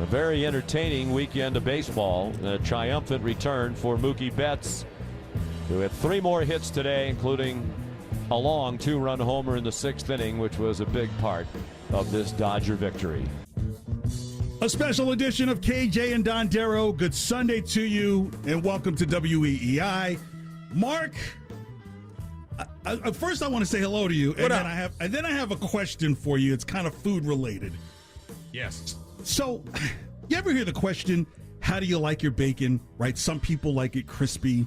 A very entertaining weekend of baseball. A triumphant return for Mookie Betts, who had 3 more hits today, including a long 2-run homer in the 6th inning, which was a big part of this Dodger victory. A special edition of KJ and Dondero. Good Sunday to you, and welcome to WEEI. Mark, first I want to say hello to you, and then I have a question for you. It's kind of food related. Yes. So, you ever hear the question, how do you like your bacon, right? Some people like it crispy.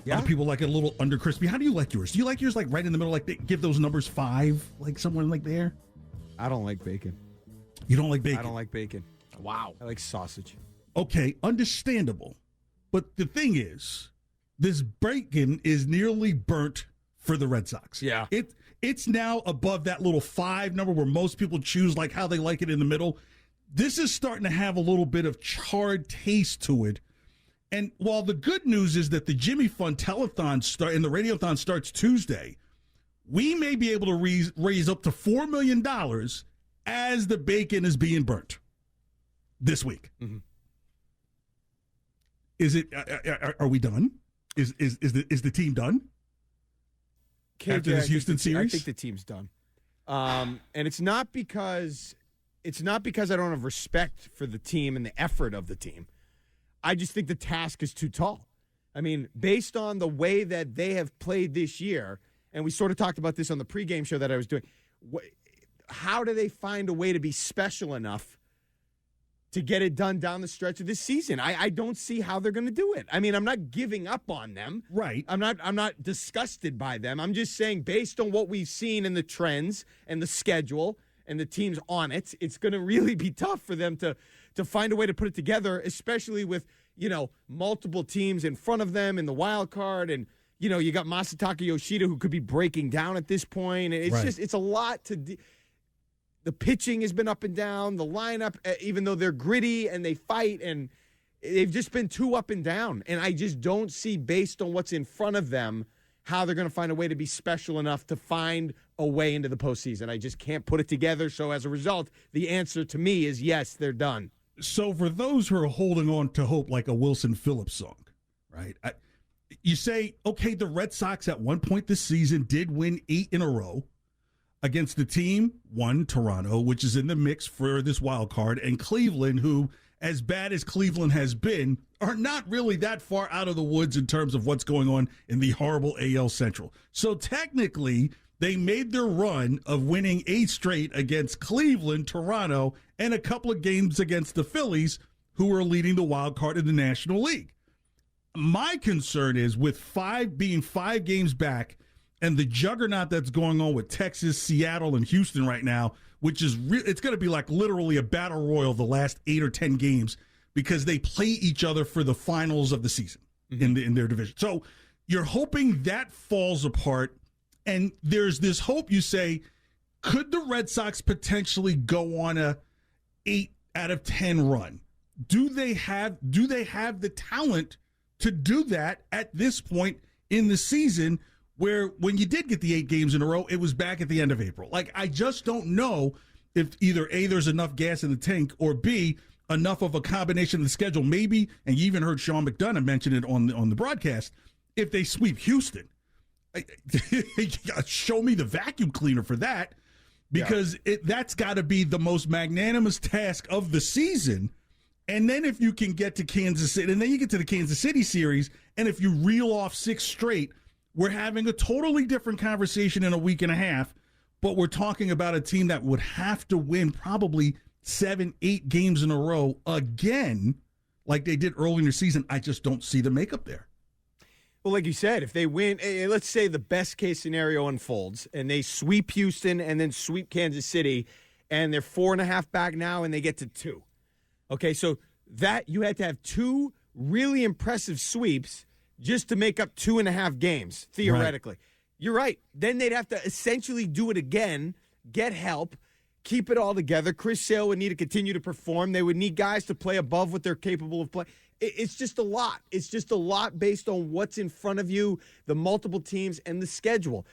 Yeah. Other people like it a little under crispy. How do you like yours? Do you like yours like right in the middle, like they give those numbers 5, like somewhere like there? I don't like bacon. You don't like bacon? I don't like bacon. Wow. I like sausage. Okay, understandable. But the thing is, this bacon is nearly burnt for the Red Sox. Yeah. It's now above that little 5 number where most people choose like how they like it in the middle. This is starting to have a little bit of charred taste to it. And while the good news is that the Jimmy Fund Telethon and the Radiothon starts Tuesday, we may be able to raise up to $4 million as the bacon is being burnt this week. Mm-hmm. Is it? Are we done? Is the team done? After this Houston series? I think the team's done. And it's not because I don't have respect for the team and the effort of the team. I just think the task is too tall. I mean, based on the way that they have played this year, and we sort of talked about this on the pregame show that I was doing, how do they find a way to be special enough to get it done down the stretch of this season? I don't see how they're going to do it. I mean, I'm not giving up on them. Right. I'm not disgusted by them. I'm just saying, based on what we've seen in the trends and the schedule and the teams on it, it's going to really be tough for them to find a way to put it together, especially with, multiple teams in front of them in the wild card. And, you got Masataka Yoshida, who could be breaking down at this point. It's right. it's a lot to the pitching has been up and down. The lineup, even though they're gritty and they fight, and they've just been too up and down. And I just don't see, based on what's in front of them, how they're going to find a way to be special enough to find a way into the postseason. I just can't put it together. So as a result, the answer to me is yes, they're done. So for those who are holding on to hope like a Wilson Phillips song, right? You say, okay, the Red Sox at one point this season did win 8 in a row against the team, one, Toronto, which is in the mix for this wild card, and Cleveland, who, as bad as Cleveland has been, are not really that far out of the woods in terms of what's going on in the horrible AL Central. So technically, they made their run of winning 8 straight against Cleveland, Toronto, and a couple of games against the Phillies, who were leading the wild card in the National League. My concern is with 5 games back and the juggernaut that's going on with Texas, Seattle, and Houston right now, which is it's going to be like literally a battle royal the last 8 or 10 games because they play each other for the finals of the season in their division. So you're hoping that falls apart. And there's this hope, you say, could the Red Sox potentially go on a 8 out of 10 run? Do they have the talent to do that at this point in the season, where when you did get the 8 games in a row, it was back at the end of April? Like, I just don't know if either A, there's enough gas in the tank, or B, enough of a combination of the schedule. Maybe, and you even heard Sean McDonough mention it on the broadcast, if they sweep Houston. Show me the vacuum cleaner for that, because that's got to be the most magnanimous task of the season. And then if you can get to Kansas City, and then you get to the Kansas City series, and if you reel off 6 straight, we're having a totally different conversation in a week and a half, but we're talking about a team that would have to win probably 7, 8 games in a row again, like they did early in the season. I just don't see the makeup there. Well, like you said, if they win, let's say the best case scenario unfolds and they sweep Houston and then sweep Kansas City, and they're 4.5 back now and they get to 2. Okay, so that you had to have 2 really impressive sweeps just to make up 2.5 games, theoretically. Right. You're right. Then they'd have to essentially do it again, get help, keep it all together. Chris Sale would need to continue to perform. They would need guys to play above what they're capable of playing. It's just a lot. It's just a lot based on what's in front of you, the multiple teams, and the schedule.